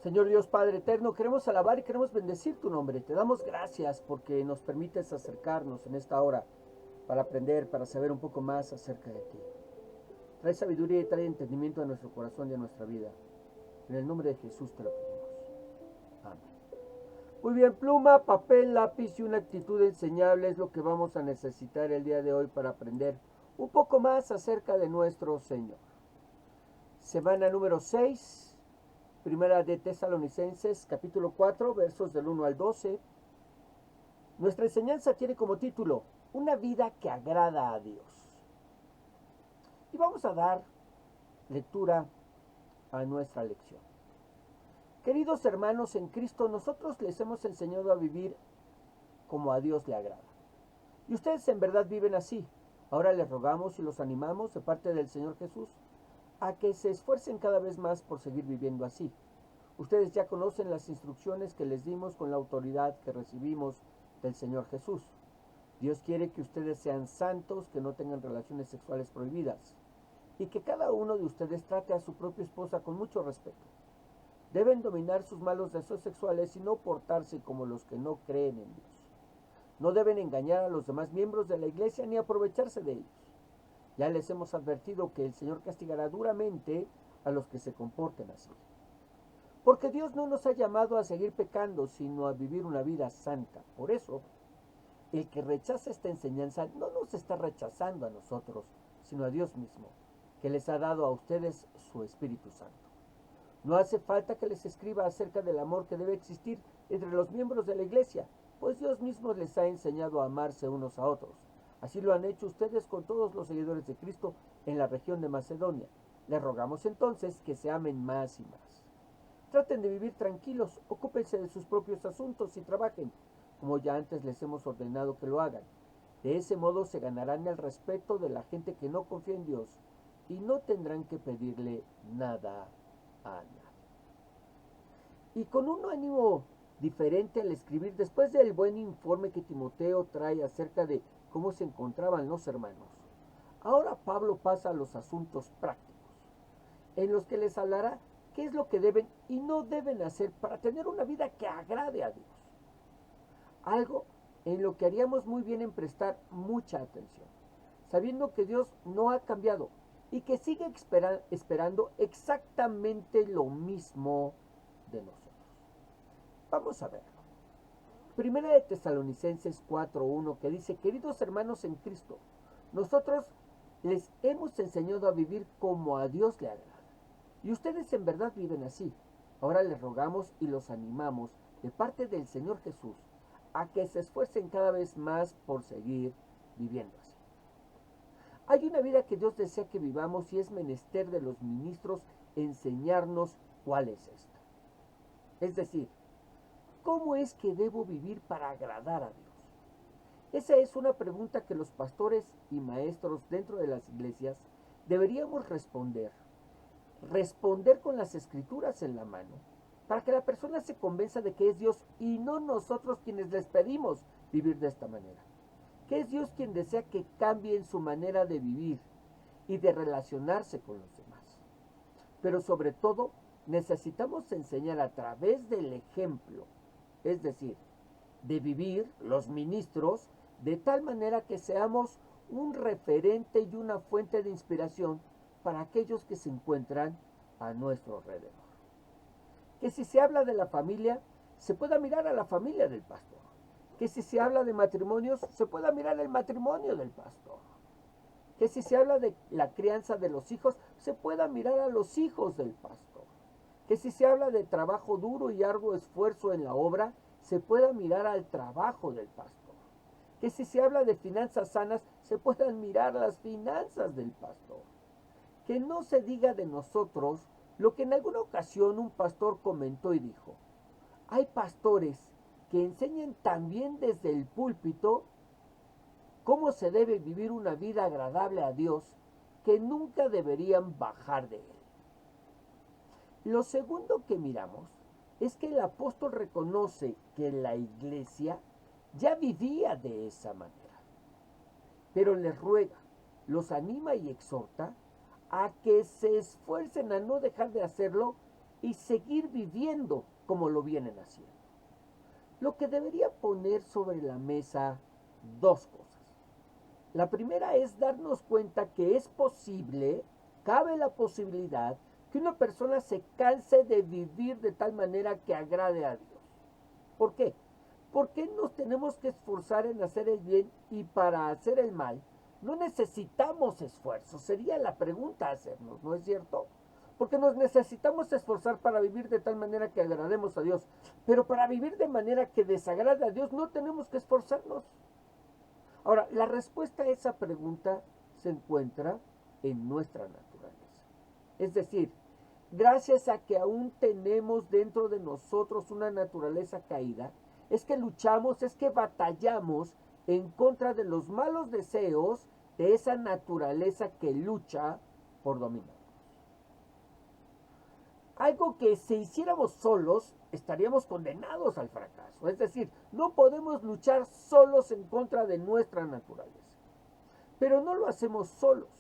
Señor Dios Padre eterno, queremos alabar y queremos bendecir tu nombre. Te damos gracias porque nos permites acercarnos en esta hora para aprender, para saber un poco más acerca de ti. Trae sabiduría y trae entendimiento a nuestro corazón y a nuestra vida. En el nombre de Jesús te lo pedimos. Amén. Muy bien, pluma, papel, lápiz y una actitud enseñable es lo que vamos a necesitar el día de hoy para aprender un poco más acerca de nuestro Señor. Semana número 6. Primera de Tesalonicenses, capítulo 4, versos del 1 al 12. Nuestra enseñanza tiene como título, Una vida que agrada a Dios. Y vamos a dar lectura a nuestra lección. Queridos hermanos en Cristo, nosotros les hemos enseñado a vivir como a Dios le agrada. Y ustedes en verdad viven así. Ahora les rogamos y los animamos de parte del Señor Jesús a que se esfuercen cada vez más por seguir viviendo así. Ustedes ya conocen las instrucciones que les dimos con la autoridad que recibimos del Señor Jesús. Dios quiere que ustedes sean santos, que no tengan relaciones sexuales prohibidas y que cada uno de ustedes trate a su propia esposa con mucho respeto. Deben dominar sus malos deseos sexuales y no portarse como los que no creen en Dios. No deben engañar a los demás miembros de la iglesia ni aprovecharse de ellos. Ya les hemos advertido que el Señor castigará duramente a los que se comporten así. Porque Dios no nos ha llamado a seguir pecando, sino a vivir una vida santa. Por eso, el que rechaza esta enseñanza no nos está rechazando a nosotros, sino a Dios mismo, que les ha dado a ustedes su Espíritu Santo. No hace falta que les escriba acerca del amor que debe existir entre los miembros de la iglesia, pues Dios mismo les ha enseñado a amarse unos a otros. Así lo han hecho ustedes con todos los seguidores de Cristo en la región de Macedonia. Les rogamos entonces que se amen más y más. Traten de vivir tranquilos, ocúpense de sus propios asuntos y trabajen, como ya antes les hemos ordenado que lo hagan. De ese modo se ganarán el respeto de la gente que no confía en Dios y no tendrán que pedirle nada a nadie. Y con un ánimo diferente al escribir, después del buen informe que Timoteo trae acerca de cómo se encontraban los hermanos, ahora Pablo pasa a los asuntos prácticos, en los que les hablará qué es lo que deben y no deben hacer para tener una vida que agrade a Dios. Algo en lo que haríamos muy bien en prestar mucha atención, sabiendo que Dios no ha cambiado y que sigue esperando exactamente lo mismo de nosotros. Vamos a verlo. Primera de Tesalonicenses 4:1 que dice, queridos hermanos en Cristo, nosotros les hemos enseñado a vivir como a Dios le agrada. Y ustedes en verdad viven así. Ahora les rogamos y los animamos de parte del Señor Jesús a que se esfuercen cada vez más por seguir viviendo así. Hay una vida que Dios desea que vivamos y es menester de los ministros enseñarnos cuál es esta. Es decir, ¿cómo es que debo vivir para agradar a Dios? Esa es una pregunta que los pastores y maestros dentro de las iglesias deberíamos responder. Responder con las escrituras en la mano, para que la persona se convenza de que es Dios y no nosotros quienes les pedimos vivir de esta manera. Que es Dios quien desea que cambien su manera de vivir y de relacionarse con los demás. Pero sobre todo, necesitamos enseñar a través del ejemplo, es decir, de vivir los ministros de tal manera que seamos un referente y una fuente de inspiración para aquellos que se encuentran a nuestro alrededor. Que si se habla de la familia, se pueda mirar a la familia del pastor. Que si se habla de matrimonios, se pueda mirar el matrimonio del pastor. Que si se habla de la crianza de los hijos, se pueda mirar a los hijos del pastor. Que si se habla de trabajo duro y arduo esfuerzo en la obra, se pueda mirar al trabajo del pastor. Que si se habla de finanzas sanas, se puedan mirar las finanzas del pastor. Que no se diga de nosotros lo que en alguna ocasión un pastor comentó y dijo, hay pastores que enseñan también desde el púlpito cómo se debe vivir una vida agradable a Dios, que nunca deberían bajar de él. Lo segundo que miramos es que el apóstol reconoce que la iglesia ya vivía de esa manera, pero les ruega, los anima y exhorta a que se esfuercen a no dejar de hacerlo y seguir viviendo como lo vienen haciendo. Lo que debería poner sobre la mesa dos cosas. La primera es darnos cuenta que es posible, cabe la posibilidad, que una persona se canse de vivir de tal manera que agrade a Dios. ¿Por qué? ¿Por qué nos tenemos que esforzar en hacer el bien y para hacer el mal? No necesitamos esfuerzo, sería la pregunta a hacernos, ¿no es cierto? Porque nos necesitamos esforzar para vivir de tal manera que agrademos a Dios. Pero para vivir de manera que desagrade a Dios no tenemos que esforzarnos. Ahora, la respuesta a esa pregunta se encuentra en nuestra naturaleza. Es decir, gracias a que aún tenemos dentro de nosotros una naturaleza caída, es que luchamos, es que batallamos en contra de los malos deseos de esa naturaleza que lucha por dominar. Algo que si hiciéramos solos estaríamos condenados al fracaso. Es decir, no podemos luchar solos en contra de nuestra naturaleza. Pero no lo hacemos solos,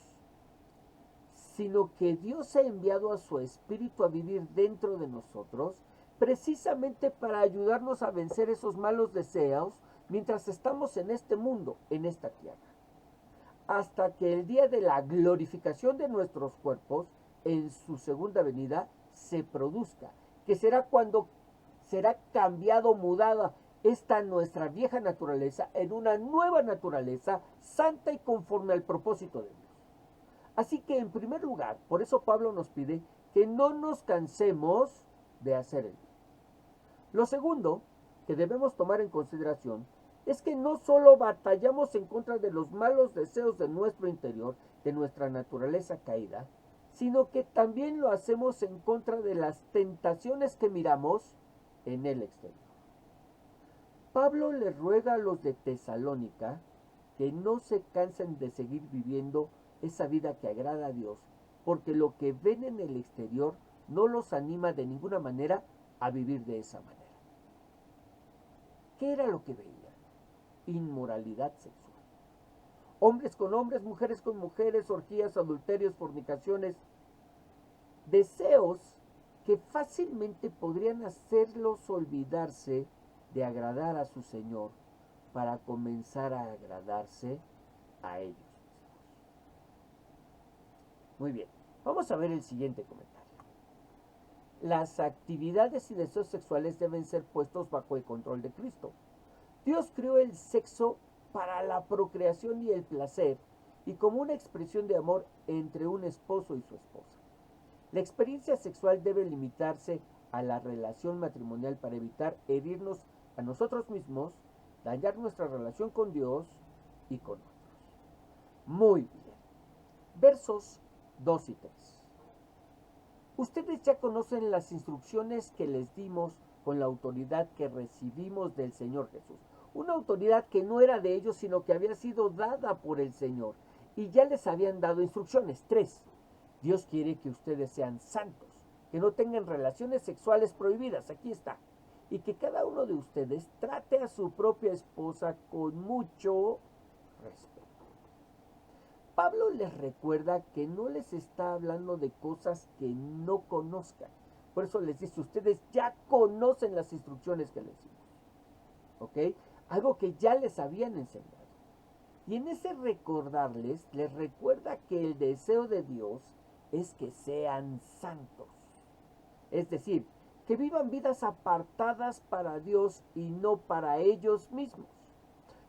sino que Dios ha enviado a su Espíritu a vivir dentro de nosotros precisamente para ayudarnos a vencer esos malos deseos mientras estamos en este mundo, en esta tierra. Hasta que el día de la glorificación de nuestros cuerpos en su segunda venida se produzca, que será cuando será cambiado, mudada esta nuestra vieja naturaleza en una nueva naturaleza santa y conforme al propósito de Dios. Así que en primer lugar, por eso Pablo nos pide que no nos cansemos de hacer el bien. Lo segundo que debemos tomar en consideración es que no solo batallamos en contra de los malos deseos de nuestro interior, de nuestra naturaleza caída, sino que también lo hacemos en contra de las tentaciones que miramos en el exterior. Pablo le ruega a los de Tesalónica que no se cansen de seguir viviendo esa vida que agrada a Dios, porque lo que ven en el exterior no los anima de ninguna manera a vivir de esa manera. ¿Qué era lo que veían? Inmoralidad sexual. Hombres con hombres, mujeres con mujeres, orgías, adulterios, fornicaciones, deseos que fácilmente podrían hacerlos olvidarse de agradar a su Señor para comenzar a agradarse a ellos mismos. Muy bien, vamos a ver el siguiente comentario. Las actividades y deseos sexuales deben ser puestos bajo el control de Cristo. Dios creó el sexo para la procreación y el placer y como una expresión de amor entre un esposo y su esposa. La experiencia sexual debe limitarse a la relación matrimonial para evitar herirnos a nosotros mismos, dañar nuestra relación con Dios y con otros. Muy bien. Versos 2 y 3. Ustedes ya conocen las instrucciones que les dimos con la autoridad que recibimos del Señor Jesús. Una autoridad que no era de ellos, sino que había sido dada por el Señor. Y ya les habían dado instrucciones. 3. Dios quiere que ustedes sean santos, que no tengan relaciones sexuales prohibidas. Aquí está. Y que cada uno de ustedes trate a su propia esposa con mucho respeto. Pablo les recuerda que no les está hablando de cosas que no conozcan. Por eso les dice, ustedes ya conocen las instrucciones que les dimos. ¿Ok? Algo que ya les habían enseñado. Y en ese recordarles, les recuerda que el deseo de Dios es que sean santos. Es decir, que vivan vidas apartadas para Dios y no para ellos mismos.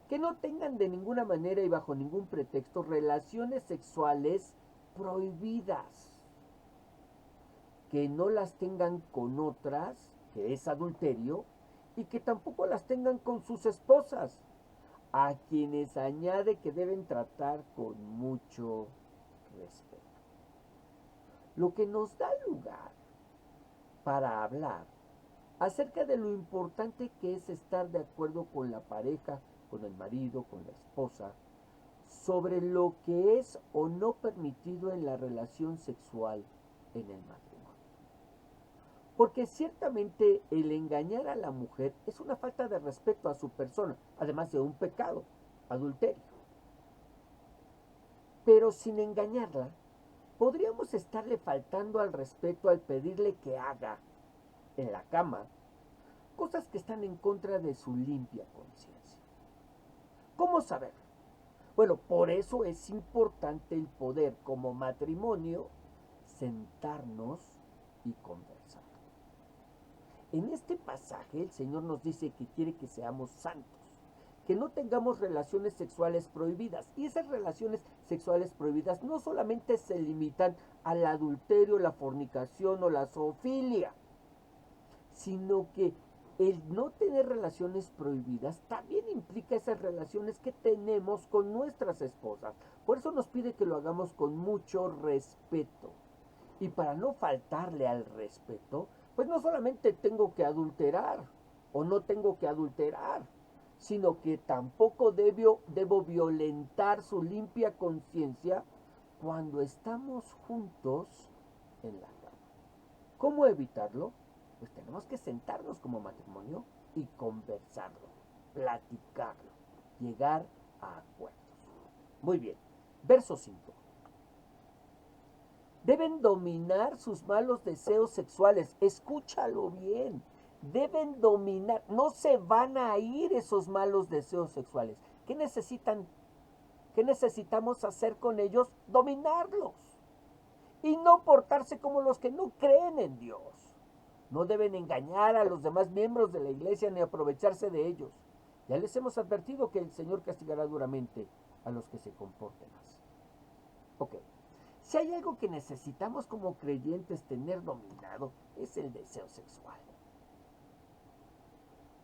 Que no tengan de ninguna manera y bajo ningún pretexto relaciones sexuales prohibidas. Que no las tengan con otras, que es adulterio, y que tampoco las tengan con sus esposas, a quienes añade que deben tratar con mucho respeto. Lo que nos da lugar para hablar acerca de lo importante que es estar de acuerdo con la pareja, con el marido, con la esposa, sobre lo que es o no permitido en la relación sexual en el matrimonio. Porque ciertamente el engañar a la mujer es una falta de respeto a su persona, además de un pecado, adulterio. Pero sin engañarla, podríamos estarle faltando al respeto al pedirle que haga en la cama, cosas que están en contra de su limpia conciencia. ¿Cómo saber? Bueno, por eso es importante el poder como matrimonio sentarnos y conversar. En este pasaje el Señor nos dice que quiere que seamos santos, que no tengamos relaciones sexuales prohibidas. Y esas relaciones sexuales prohibidas no solamente se limitan al adulterio, la fornicación o la zoofilia, sino que el no tener relaciones prohibidas también implica esas relaciones que tenemos con nuestras esposas. Por eso nos pide que lo hagamos con mucho respeto. Y para no faltarle al respeto, pues no solamente tengo que adulterar o no tengo que adulterar, sino que tampoco debo violentar su limpia conciencia cuando estamos juntos en la cama. ¿Cómo evitarlo? Pues tenemos que sentarnos como matrimonio y conversarlo, platicarlo, llegar a acuerdos. Muy bien, verso 5. Deben dominar sus malos deseos sexuales. Escúchalo bien. Deben dominar. No se van a ir esos malos deseos sexuales. ¿Qué necesitan? ¿Qué necesitamos hacer con ellos? Dominarlos. Y no portarse como los que no creen en Dios. No deben engañar a los demás miembros de la iglesia ni aprovecharse de ellos. Ya les hemos advertido que el Señor castigará duramente a los que se comporten así. Ok. Si hay algo que necesitamos como creyentes tener dominado, es el deseo sexual.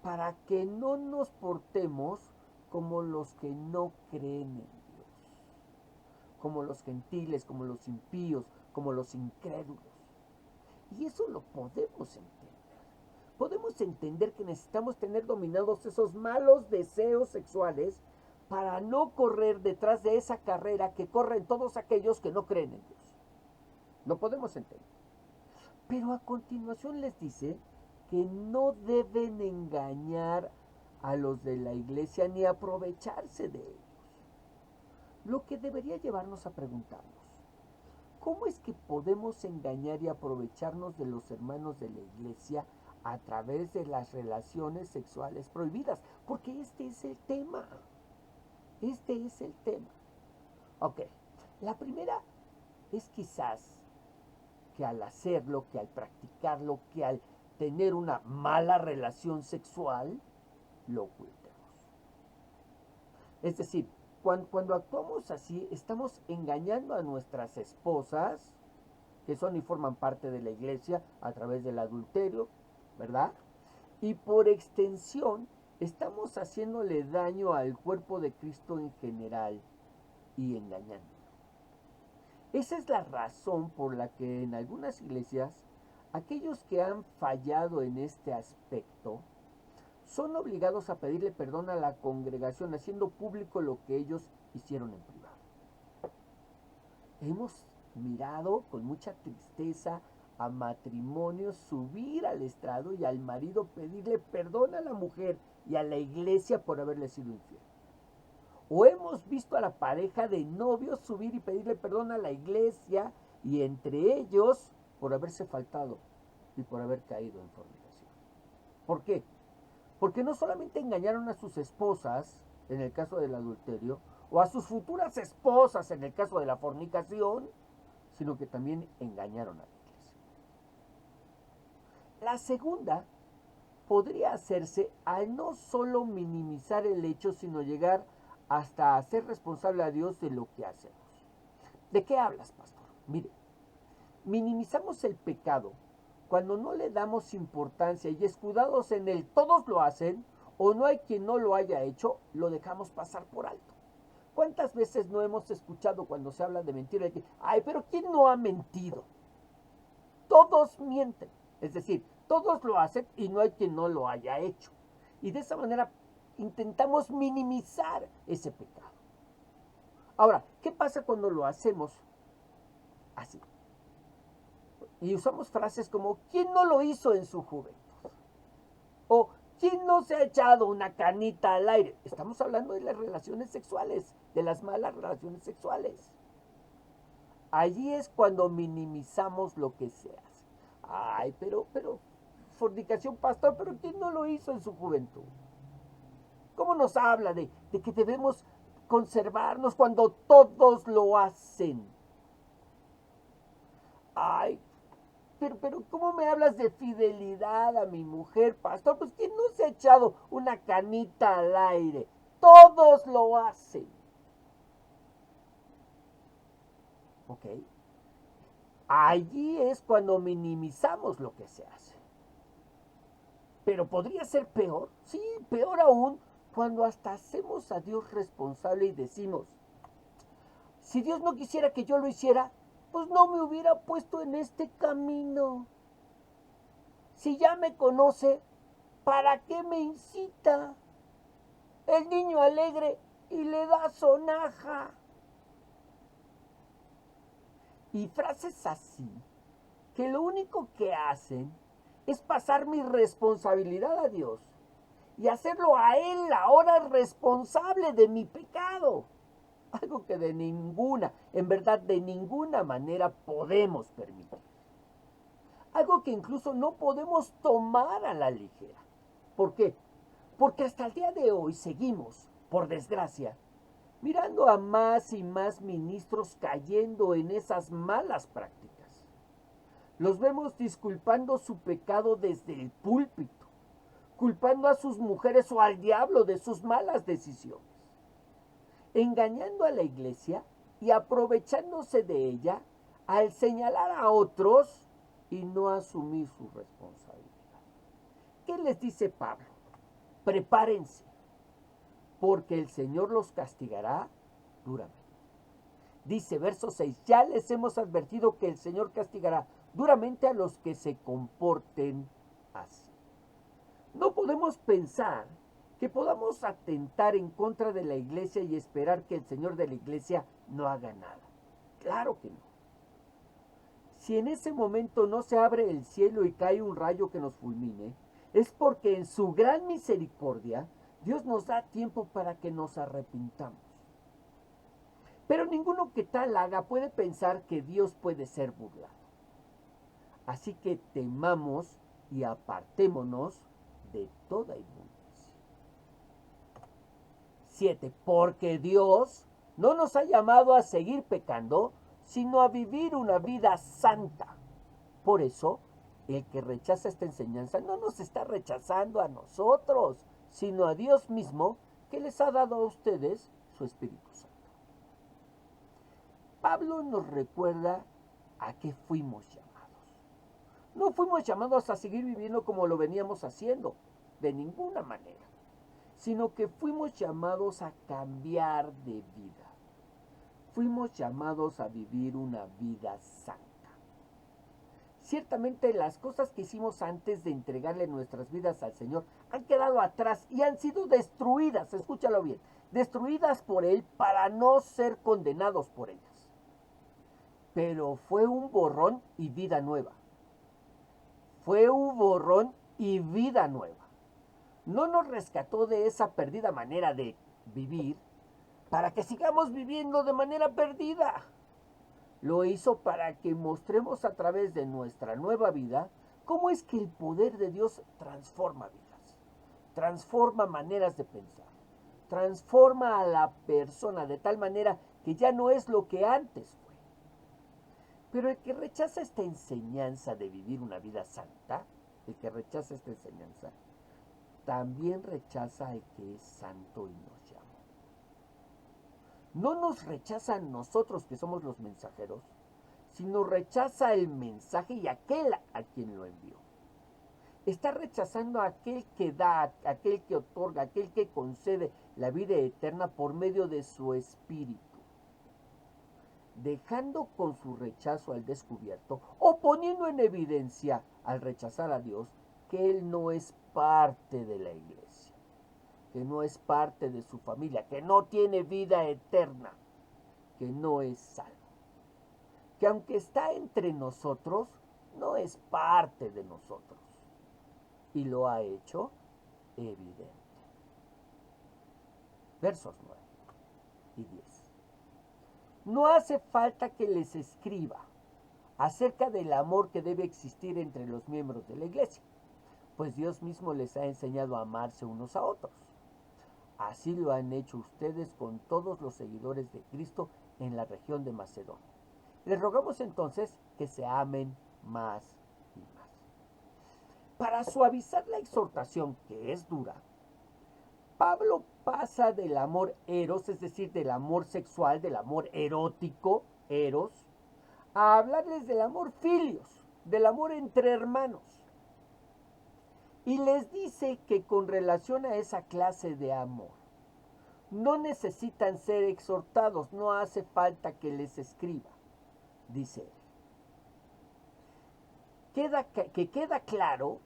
Para que no nos portemos como los que no creen en Dios, como los gentiles, como los impíos, como los incrédulos. Y eso lo podemos entender. Podemos entender que necesitamos tener dominados esos malos deseos sexuales para no correr detrás de esa carrera que corren todos aquellos que no creen en Dios. Lo podemos entender. Pero a continuación les dice que no deben engañar a los de la iglesia ni aprovecharse de ellos. Lo que debería llevarnos a preguntarnos, ¿cómo es que podemos engañar y aprovecharnos de los hermanos de la iglesia a través de las relaciones sexuales prohibidas? Porque este es el tema. Este es el tema. Ok, la primera es quizás que al hacerlo, que al practicarlo, que al tener una mala relación sexual, lo ocultemos. Es decir, cuando actuamos así, estamos engañando a nuestras esposas, que son y forman parte de la iglesia a través del adulterio, ¿verdad? Y por extensión, estamos haciéndole daño al cuerpo de Cristo en general y engañando. Esa es la razón por la que en algunas iglesias, aquellos que han fallado en este aspecto son obligados a pedirle perdón a la congregación, haciendo público lo que ellos hicieron en privado. Hemos mirado con mucha tristeza a matrimonios subir al estrado y al marido pedirle perdón a la mujer y a la iglesia por haberle sido infiel. O hemos visto a la pareja de novios subir y pedirle perdón a la iglesia y entre ellos por haberse faltado y por haber caído en fornicación. ¿Por qué? Porque no solamente engañaron a sus esposas en el caso del adulterio o a sus futuras esposas en el caso de la fornicación, sino que también engañaron a la iglesia. La segunda podría hacerse al no solo minimizar el hecho, sino llegar hasta hacer responsable a Dios de lo que hacemos. ¿De qué hablas, pastor? Mire, minimizamos el pecado cuando no le damos importancia y escudados en él todos lo hacen o no hay quien no lo haya hecho, lo dejamos pasar por alto. ¿Cuántas veces no hemos escuchado cuando se habla de mentira? Ay, pero ¿quién no ha mentido? Todos mienten. Es decir, todos lo hacen y no hay quien no lo haya hecho. Y de esa manera intentamos minimizar ese pecado. Ahora, ¿qué pasa cuando lo hacemos así? Y usamos frases como, ¿quién no lo hizo en su juventud? O, ¿quién no se ha echado una canita al aire? Estamos hablando de las relaciones sexuales, de las malas relaciones sexuales. Allí es cuando minimizamos lo que se hace. Ay, pero fornicación, pastor, pero ¿quién no lo hizo en su juventud? ¿Cómo nos habla de que debemos conservarnos cuando todos lo hacen? Ay, pero ¿cómo me hablas de fidelidad a mi mujer, pastor? Pues ¿quién no se ha echado una canita al aire? Todos lo hacen. ¿Ok? Allí es cuando minimizamos lo que se hace. Pero podría ser peor, sí, peor aún, cuando hasta hacemos a Dios responsable y decimos, si Dios no quisiera que yo lo hiciera, pues no me hubiera puesto en este camino. Si ya me conoce, ¿para qué me incita? El niño alegre y le da sonaja. Y frases así, que lo único que hacen es pasar mi responsabilidad a Dios y hacerlo a Él ahora responsable de mi pecado. Algo que de ninguna, en verdad de ninguna manera podemos permitir. Algo que incluso no podemos tomar a la ligera. ¿Por qué? Porque hasta el día de hoy seguimos, por desgracia, mirando a más y más ministros cayendo en esas malas prácticas. Los vemos disculpando su pecado desde el púlpito, culpando a sus mujeres o al diablo de sus malas decisiones, engañando a la iglesia y aprovechándose de ella al señalar a otros y no asumir su responsabilidad. ¿Qué les dice Pablo? Prepárense, porque el Señor los castigará duramente. Dice verso 6, ya les hemos advertido que el Señor castigará duramente a los que se comporten así. No podemos pensar que podamos atentar en contra de la iglesia y esperar que el Señor de la iglesia no haga nada. Claro que no. Si en ese momento no se abre el cielo y cae un rayo que nos fulmine, es porque en su gran misericordia Dios nos da tiempo para que nos arrepintamos. Pero ninguno que tal haga puede pensar que Dios puede ser burlado. Así que temamos y apartémonos de toda inmundicia. 7. Porque Dios no nos ha llamado a seguir pecando, sino a vivir una vida santa. Por eso, el que rechaza esta enseñanza no nos está rechazando a nosotros, sino a Dios mismo, que les ha dado a ustedes su Espíritu Santo. Pablo nos recuerda a qué fuimos llamados. No fuimos llamados a seguir viviendo como lo veníamos haciendo, de ninguna manera, sino que fuimos llamados a cambiar de vida. Fuimos llamados a vivir una vida santa. Ciertamente las cosas que hicimos antes de entregarle nuestras vidas al Señor han quedado atrás y han sido destruidas, escúchalo bien, destruidas por Él para no ser condenados por ellas. Pero fue un borrón y vida nueva. Fue un borrón y vida nueva. No nos rescató de esa perdida manera de vivir para que sigamos viviendo de manera perdida. Lo hizo para que mostremos a través de nuestra nueva vida cómo es que el poder de Dios transforma vidas, transforma maneras de pensar, transforma a la persona de tal manera que ya no es lo que antes fue. Pero el que rechaza esta enseñanza de vivir una vida santa, el que rechaza esta enseñanza, también rechaza al que es santo y nos llama. No nos rechaza a nosotros que somos los mensajeros, sino rechaza el mensaje y aquel a quien lo envió. Está rechazando a aquel que da, aquel que otorga, aquel que concede la vida eterna por medio de su espíritu. Dejando con su rechazo al descubierto o poniendo en evidencia al rechazar a Dios que Él no es parte de la iglesia, que no es parte de su familia, que no tiene vida eterna, que no es salvo, que aunque está entre nosotros, no es parte de nosotros y lo ha hecho evidente. Versos 9 y 10. No hace falta que les escriba acerca del amor que debe existir entre los miembros de la iglesia, pues Dios mismo les ha enseñado a amarse unos a otros. Así lo han hecho ustedes con todos los seguidores de Cristo en la región de Macedonia. Les rogamos entonces que se amen más y más. Para suavizar la exhortación, que es dura, Pablo pasa del amor eros, es decir, del amor sexual, del amor erótico, eros, a hablarles del amor filios, del amor entre hermanos. Y les dice que con relación a esa clase de amor, no necesitan ser exhortados, no hace falta que les escriba, dice él. Queda claro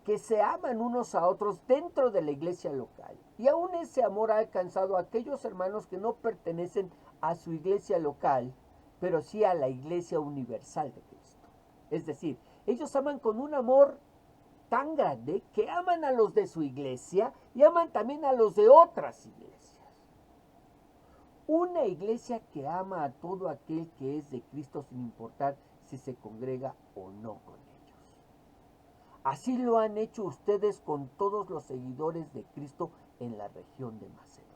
que se aman unos a otros dentro de la iglesia local. Y aún ese amor ha alcanzado a aquellos hermanos que no pertenecen a su iglesia local, pero sí a la iglesia universal de Cristo. Es decir, ellos aman con un amor tan grande que aman a los de su iglesia y aman también a los de otras iglesias. Una iglesia que ama a todo aquel que es de Cristo sin importar si se congrega o no con ellos. Así lo han hecho ustedes con todos los seguidores de Cristo en la región de Macedonia.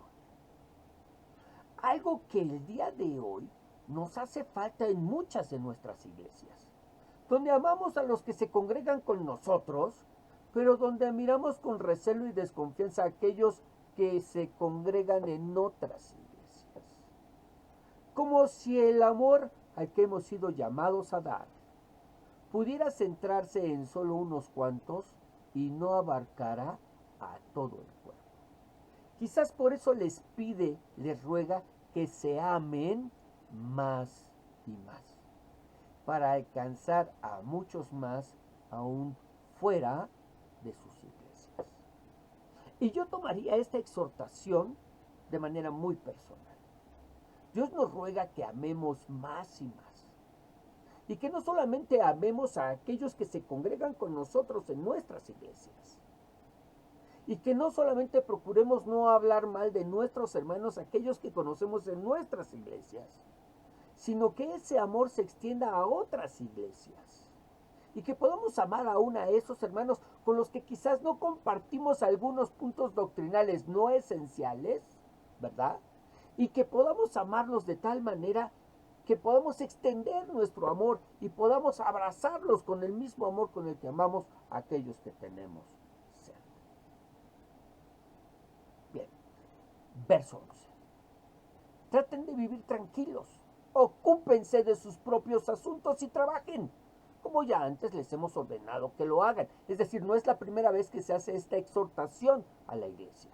Algo que el día de hoy nos hace falta en muchas de nuestras iglesias, donde amamos a los que se congregan con nosotros, pero donde miramos con recelo y desconfianza a aquellos que se congregan en otras iglesias. Como si el amor al que hemos sido llamados a dar pudiera centrarse en solo unos cuantos y no abarcara a todo el cuerpo. Quizás por eso les pide, les ruega que se amen más y más, para alcanzar a muchos más aún fuera de sus iglesias. Y yo tomaría esta exhortación de manera muy personal. Dios nos ruega que amemos más y más. Y que no solamente amemos a aquellos que se congregan con nosotros en nuestras iglesias. Y que no solamente procuremos no hablar mal de nuestros hermanos, aquellos que conocemos en nuestras iglesias, sino que ese amor se extienda a otras iglesias. Y que podamos amar aún a esos hermanos con los que quizás no compartimos algunos puntos doctrinales no esenciales, ¿verdad? Y que podamos amarlos de tal manera que podamos extender nuestro amor y podamos abrazarlos con el mismo amor con el que amamos a aquellos que tenemos cerca. Bien, verso 11. Traten de vivir tranquilos, ocúpense de sus propios asuntos y trabajen, como ya antes les hemos ordenado que lo hagan. Es decir, no es la primera vez que se hace esta exhortación a la iglesia.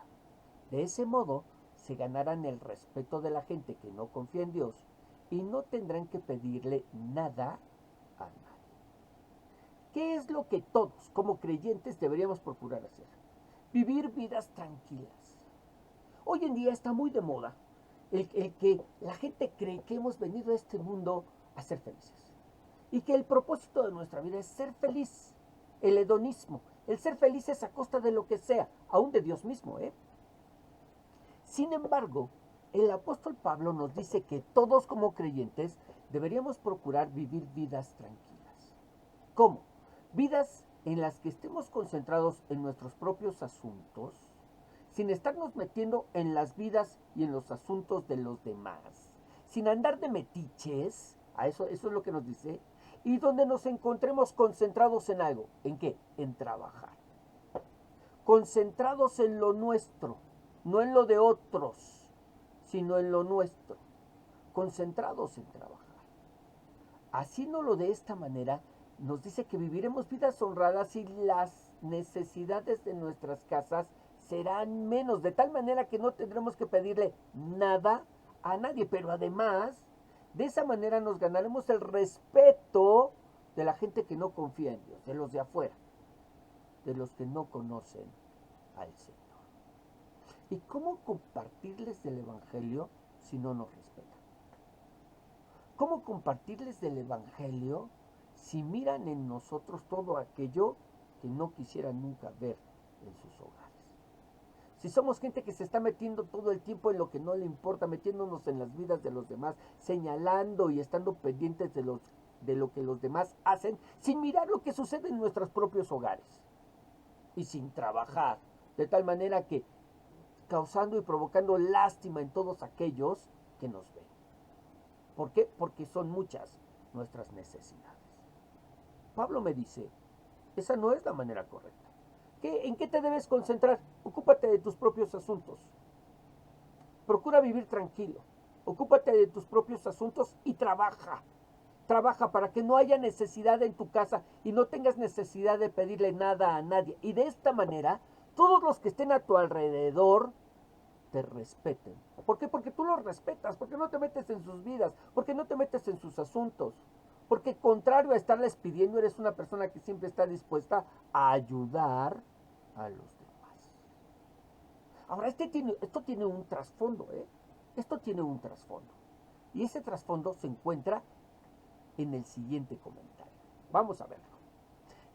De ese modo, se ganarán el respeto de la gente que no confía en Dios y no tendrán que pedirle nada a nadie. ¿Qué es lo que todos, como creyentes, deberíamos procurar hacer? Vivir vidas tranquilas. Hoy en día está muy de moda el que la gente cree que hemos venido a este mundo a ser felices. Y que el propósito de nuestra vida es ser feliz. El hedonismo. El ser felices a costa de lo que sea, aún de Dios mismo, Sin embargo, el apóstol Pablo nos dice que todos como creyentes deberíamos procurar vivir vidas tranquilas. ¿Cómo? Vidas en las que estemos concentrados en nuestros propios asuntos, sin estarnos metiendo en las vidas y en los asuntos de los demás, sin andar de metiches, eso es lo que nos dice, y donde nos encontremos concentrados en algo. ¿En qué? En trabajar. Concentrados en lo nuestro, no en lo de otros, sino en lo nuestro, concentrados en trabajar. Haciéndolo de esta manera, nos dice que viviremos vidas honradas y las necesidades de nuestras casas serán menos, de tal manera que no tendremos que pedirle nada a nadie, pero además, de esa manera nos ganaremos el respeto de la gente que no confía en Dios, de los de afuera, de los que no conocen al Señor. ¿Y cómo compartirles del Evangelio si no nos respetan? ¿Cómo compartirles del Evangelio si miran en nosotros todo aquello que no quisieran nunca ver en sus hogares? Si somos gente que se está metiendo todo el tiempo en lo que no le importa, metiéndonos en las vidas de los demás, señalando y estando pendientes de lo que los demás hacen, sin mirar lo que sucede en nuestros propios hogares. y sin trabajar, de tal manera que causando y provocando lástima en todos aquellos que nos ven. ¿Por qué? Porque son muchas nuestras necesidades. Pablo me dice, esa no es la manera correcta. ¿En qué te debes concentrar? Ocúpate de tus propios asuntos. Procura vivir tranquilo. Ocúpate de tus propios asuntos y trabaja. Trabaja para que no haya necesidad en tu casa y no tengas necesidad de pedirle nada a nadie. Y de esta manera, todos los que estén a tu alrededor te respeten. ¿Por qué? Porque tú los respetas, porque no te metes en sus vidas, porque no te metes en sus asuntos. Porque contrario a estarles pidiendo, eres una persona que siempre está dispuesta a ayudar a los demás. Ahora, esto tiene un trasfondo, ¿eh? Esto tiene un trasfondo. Y ese trasfondo se encuentra en el siguiente comentario. Vamos a verlo.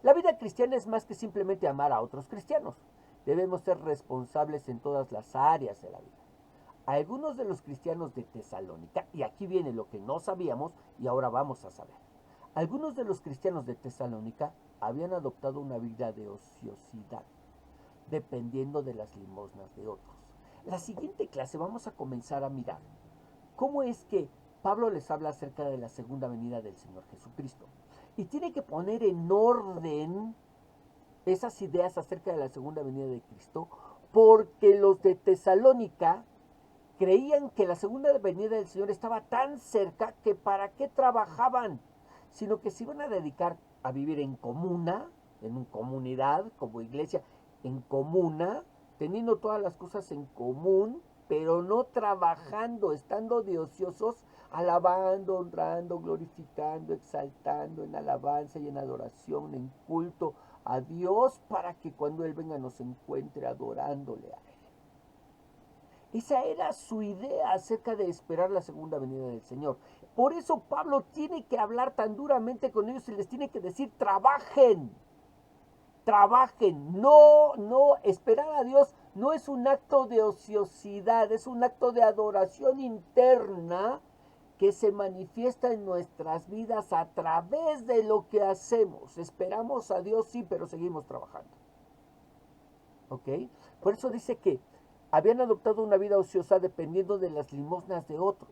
La vida cristiana es más que simplemente amar a otros cristianos. Debemos ser responsables en todas las áreas de la vida. Algunos de los cristianos de Tesalónica, y aquí viene lo que no sabíamos y ahora vamos a saber. Algunos de los cristianos de Tesalónica habían adoptado una vida de ociosidad, dependiendo de las limosnas de otros. La siguiente clase vamos a comenzar a mirar cómo es que Pablo les habla acerca de la segunda venida del Señor Jesucristo. Y tiene que poner en orden esas ideas acerca de la segunda venida de Cristo, porque los de Tesalónica creían que la segunda venida del Señor estaba tan cerca que para qué trabajaban, sino que se iban a dedicar a vivir en comuna, en comunidad, como iglesia, en comuna, teniendo todas las cosas en común, pero no trabajando, estando de ociosos, alabando, honrando, glorificando, exaltando, en alabanza y en adoración, en culto a Dios, para que cuando Él venga nos encuentre adorándole a Él. Esa era su idea acerca de esperar la segunda venida del Señor. Por eso Pablo tiene que hablar tan duramente con ellos y les tiene que decir, trabajen, trabajen. No, esperar a Dios no es un acto de ociosidad, es un acto de adoración interna que se manifiesta en nuestras vidas a través de lo que hacemos. Esperamos a Dios, sí, pero seguimos trabajando. ¿Ok? Por eso dice que habían adoptado una vida ociosa dependiendo de las limosnas de otros.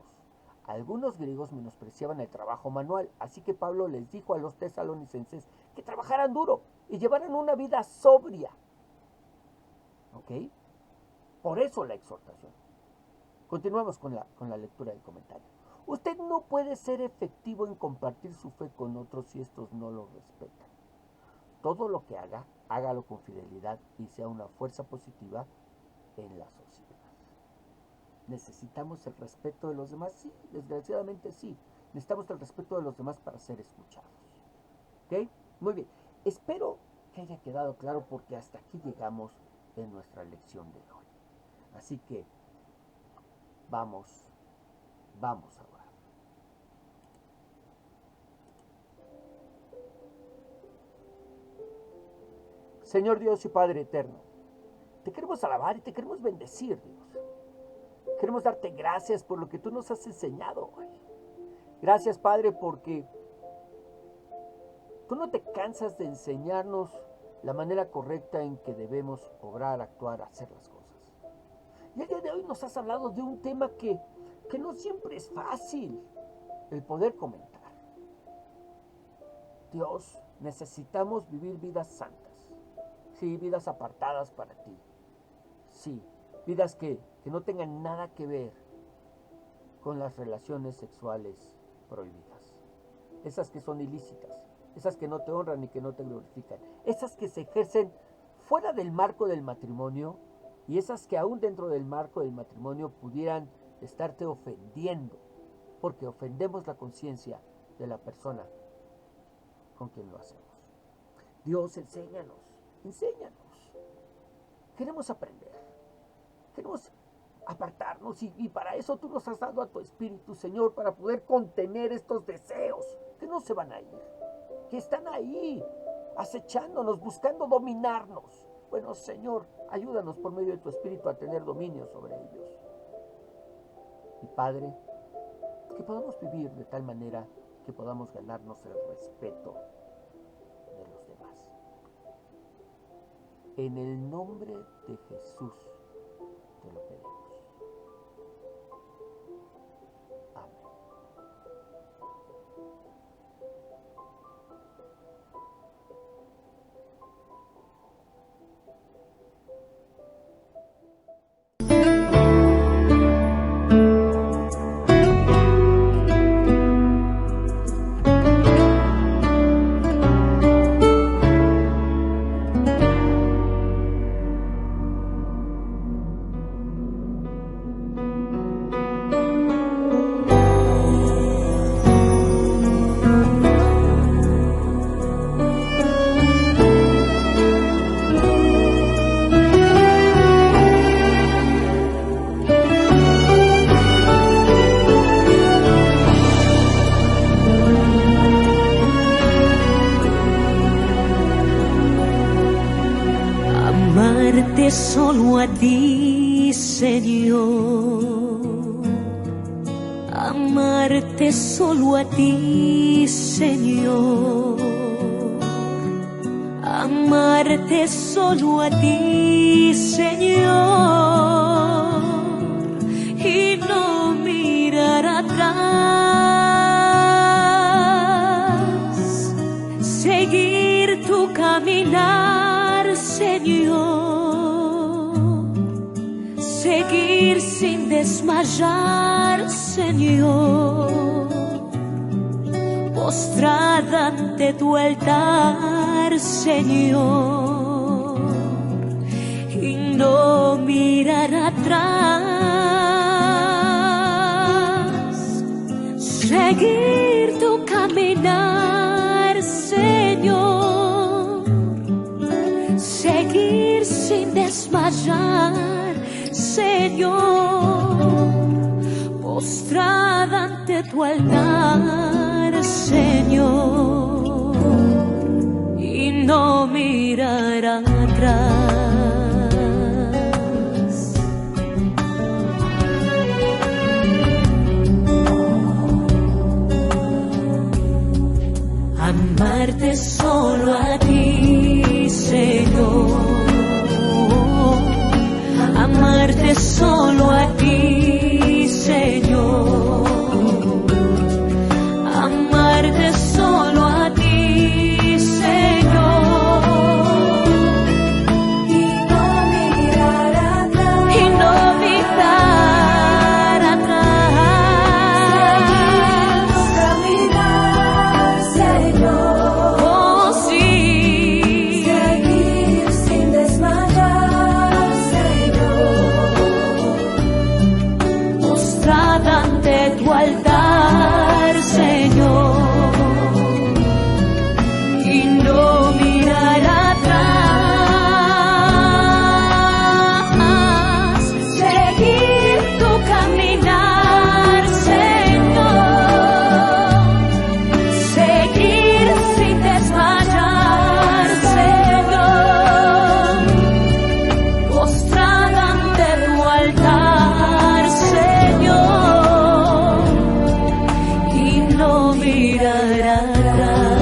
Algunos griegos menospreciaban el trabajo manual, así que Pablo les dijo a los tesalonicenses que trabajaran duro y llevaran una vida sobria. ¿Ok? Por eso la exhortación. Continuamos con la lectura del comentario. Usted no puede ser efectivo en compartir su fe con otros si estos no lo respetan. Todo lo que haga, hágalo con fidelidad y sea una fuerza positiva en la sociedad. ¿Necesitamos el respeto de los demás? Sí, desgraciadamente sí. Necesitamos el respeto de los demás para ser escuchados. ¿Ok? Muy bien. Espero que haya quedado claro porque hasta aquí llegamos en nuestra lección de hoy. Así que vamos a orar. Señor Dios y Padre eterno, te queremos alabar y te queremos bendecir, Dios. Queremos darte gracias por lo que tú nos has enseñado hoy. Gracias, Padre, porque tú no te cansas de enseñarnos la manera correcta en que debemos obrar, actuar, hacer las cosas. Y el día de hoy nos has hablado de un tema que no siempre es fácil el poder comentar. Dios, necesitamos vivir vidas santas. Sí, vidas apartadas para ti. Sí, vidas que no tengan nada que ver con las relaciones sexuales prohibidas. Esas que son ilícitas, esas que no te honran y que no te glorifican, esas que se ejercen fuera del marco del matrimonio y esas que aún dentro del marco del matrimonio pudieran estarte ofendiendo, porque ofendemos la conciencia de la persona con quien lo hacemos. Dios, enséñanos. Queremos aprender, queremos apartarnos y para eso tú nos has dado a tu Espíritu, Señor, para poder contener estos deseos que no se van a ir, que están ahí acechándonos, buscando dominarnos. Bueno, Señor, ayúdanos por medio de tu Espíritu a tener dominio sobre ellos. Y Padre, que podamos vivir de tal manera que podamos ganarnos el respeto de los demás. En el nombre de Jesús te lo pedimos. Amén. Amarte solo a ti, Señor. Amarte solo a ti, Señor. Amarte solo a ti, Señor. Y no mirar atrás. Seguir tu caminar, Señor, seguir sin desmayar, Señor, postrada ante tu altar, Señor, y no mirar atrás, seguir tu caminar, Señor, seguir sin desmayar, Señor, postrada ante tu altar, Señor, y no mirar atrás. Amarte solo a ti, Señor. Amarte solo a ti, Señor. Amarte solo a ti, Señor. Y no mirar atrás. Y no mirar atrás. Caminar, Señor. Oh, sí. Seguir sin desmayar, postrada ante tu altar, Señor, y no mirar atrás, seguir tu caminar, Señor, seguir sin desmayar, Señor, postrada ante tu altar, Señor, y no mirar atrás.